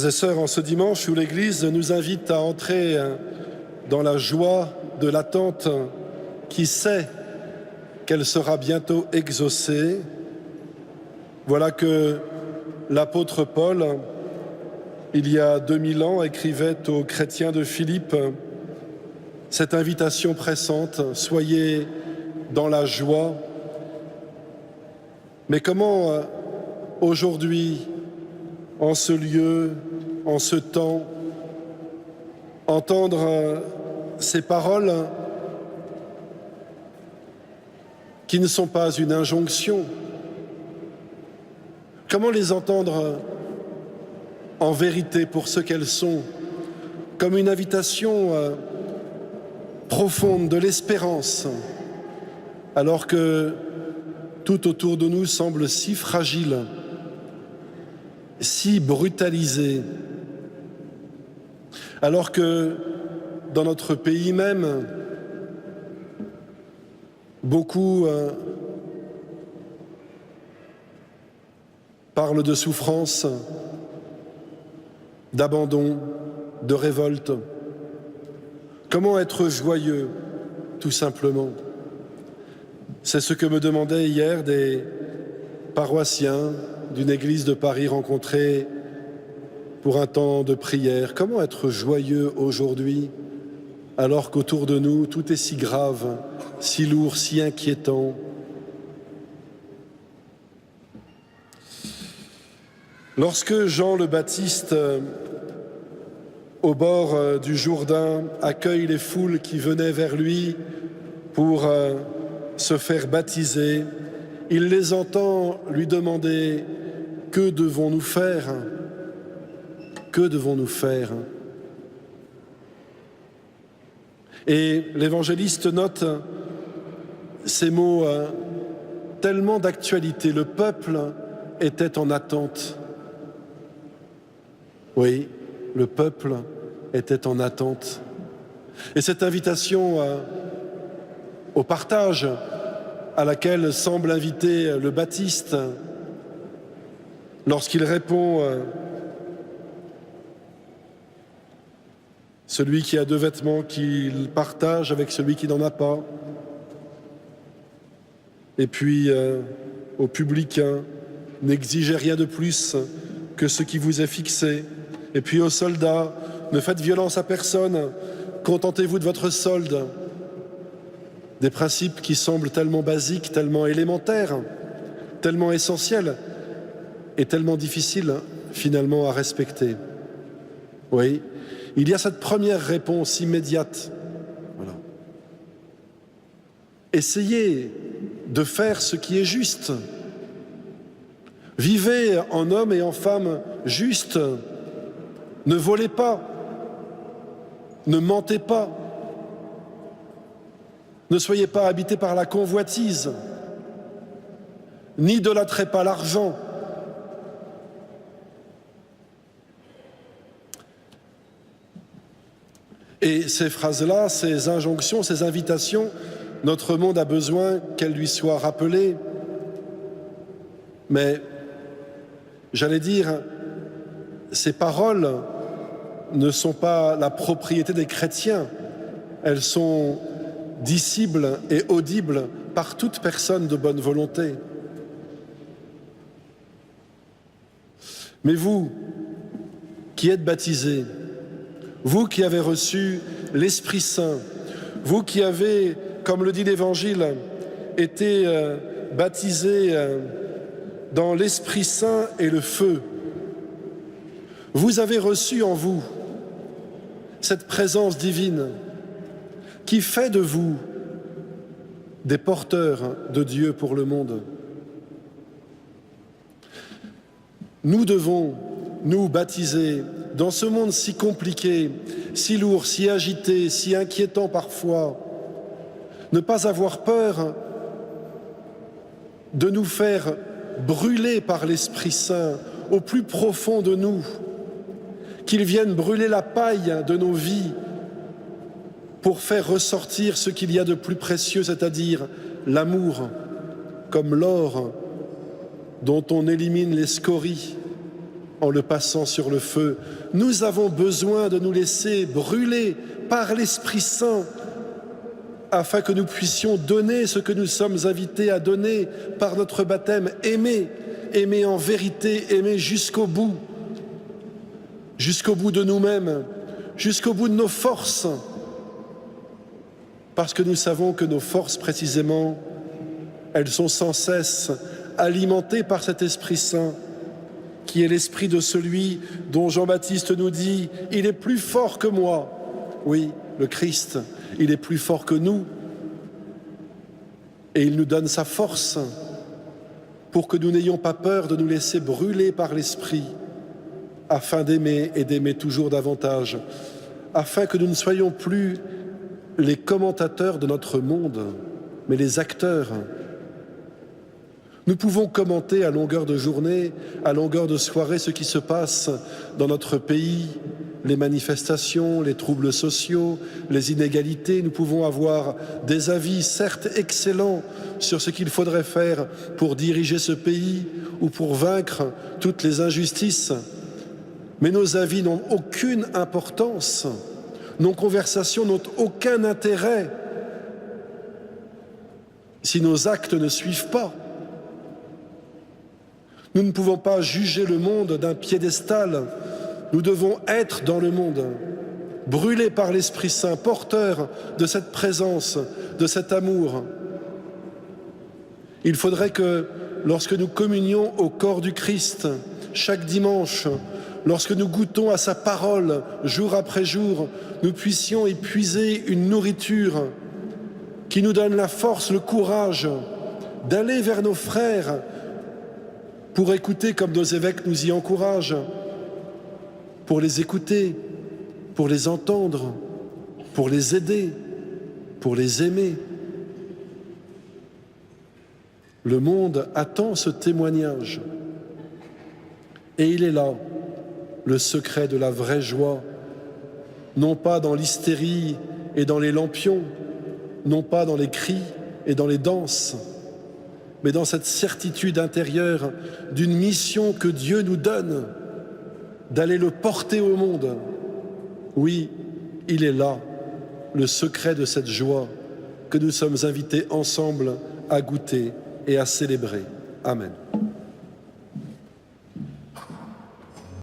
Frères et sœurs, en ce dimanche où l'Église nous invite à entrer dans la joie de l'attente qui sait qu'elle sera bientôt exaucée, voilà que l'apôtre Paul, il y a 2000 ans, écrivait aux chrétiens de Philippe cette invitation pressante, « Soyez dans la joie ». Mais comment aujourd'hui, en ce lieu, en ce temps, entendre ces paroles qui ne sont pas une injonction? Comment les entendre en vérité pour ce qu'elles sont, comme une invitation profonde de l'espérance, alors que tout autour de nous semble si fragile, si brutalisé, alors que dans notre pays même, beaucoup parlent de souffrance, d'abandon, de révolte. Comment être joyeux, tout simplement? C'est ce que me demandaient hier des paroissiens d'une église de Paris rencontrés pour un temps de prière. Comment être joyeux aujourd'hui, alors qu'autour de nous, tout est si grave, si lourd, si inquiétant? Lorsque Jean le Baptiste, au bord du Jourdain, accueille les foules qui venaient vers lui pour se faire baptiser, il les entend lui demander « Que devons-nous faire ? Que devons-nous faire ?» Et l'évangéliste note ces mots tellement d'actualité. Le peuple était en attente. Oui, le peuple était en attente. Et cette invitation au partage à laquelle semble inviter le Baptiste lorsqu'il répond celui qui a 2 vêtements qu'il partage avec celui qui n'en a pas, et puis aux publicains, n'exigez rien de plus que ce qui vous est fixé, et puis aux soldats, ne faites violence à personne, contentez-vous de votre solde. Des principes qui semblent tellement basiques, tellement élémentaires, tellement essentiels et tellement difficiles finalement à respecter. Oui, il y a cette première réponse immédiate. Voilà. Essayez de faire ce qui est juste. Vivez en homme et en femme justes. Ne volez pas. Ne mentez pas. Ne soyez pas habités par la convoitise. N'idolâtrez pas l'argent. Et ces phrases-là, ces injonctions, ces invitations, notre monde a besoin qu'elles lui soient rappelées. Mais, j'allais dire, ces paroles ne sont pas la propriété des chrétiens. Elles sont dissibles et audibles par toute personne de bonne volonté. Mais vous, qui êtes baptisés, vous qui avez reçu l'Esprit Saint, vous qui avez, comme le dit l'Évangile, été baptisés dans l'Esprit Saint et le feu, vous avez reçu en vous cette présence divine qui fait de vous des porteurs de Dieu pour le monde. Nous devons nous baptiser dans ce monde si compliqué, si lourd, si agité, si inquiétant parfois, ne pas avoir peur de nous faire brûler par l'Esprit Saint au plus profond de nous, qu'il vienne brûler la paille de nos vies pour faire ressortir ce qu'il y a de plus précieux, c'est-à-dire l'amour, comme l'or dont on élimine les scories, en le passant sur le feu. Nous avons besoin de nous laisser brûler par l'Esprit Saint afin que nous puissions donner ce que nous sommes invités à donner par notre baptême, aimer en vérité, aimer jusqu'au bout de nous-mêmes, jusqu'au bout de nos forces, parce que nous savons que nos forces, précisément, elles sont sans cesse alimentées par cet Esprit Saint, qui est l'esprit de celui dont Jean-Baptiste nous dit « Il est plus fort que moi ». Oui, le Christ, il est plus fort que nous et il nous donne sa force pour que nous n'ayons pas peur de nous laisser brûler par l'Esprit afin d'aimer et d'aimer toujours davantage, afin que nous ne soyons plus les commentateurs de notre monde, mais les acteurs. Nous pouvons commenter à longueur de journée, à longueur de soirée ce qui se passe dans notre pays, les manifestations, les troubles sociaux, les inégalités. Nous pouvons avoir des avis, certes excellents, sur ce qu'il faudrait faire pour diriger ce pays ou pour vaincre toutes les injustices. Mais nos avis n'ont aucune importance, nos conversations n'ont aucun intérêt si nos actes ne suivent pas. Nous ne pouvons pas juger le monde d'un piédestal. Nous devons être dans le monde, brûlés par l'Esprit Saint, porteurs de cette présence, de cet amour. Il faudrait que, lorsque nous communions au corps du Christ, chaque dimanche, lorsque nous goûtons à sa parole, jour après jour, nous puissions y puiser une nourriture qui nous donne la force, le courage d'aller vers nos frères, pour écouter comme nos évêques nous y encouragent, pour les écouter, pour les entendre, pour les aider, pour les aimer. Le monde attend ce témoignage. Et il est là, le secret de la vraie joie, non pas dans l'hystérie et dans les lampions, non pas dans les cris et dans les danses, mais dans cette certitude intérieure d'une mission que Dieu nous donne, d'aller le porter au monde. Oui, il est là, le secret de cette joie que nous sommes invités ensemble à goûter et à célébrer. Amen.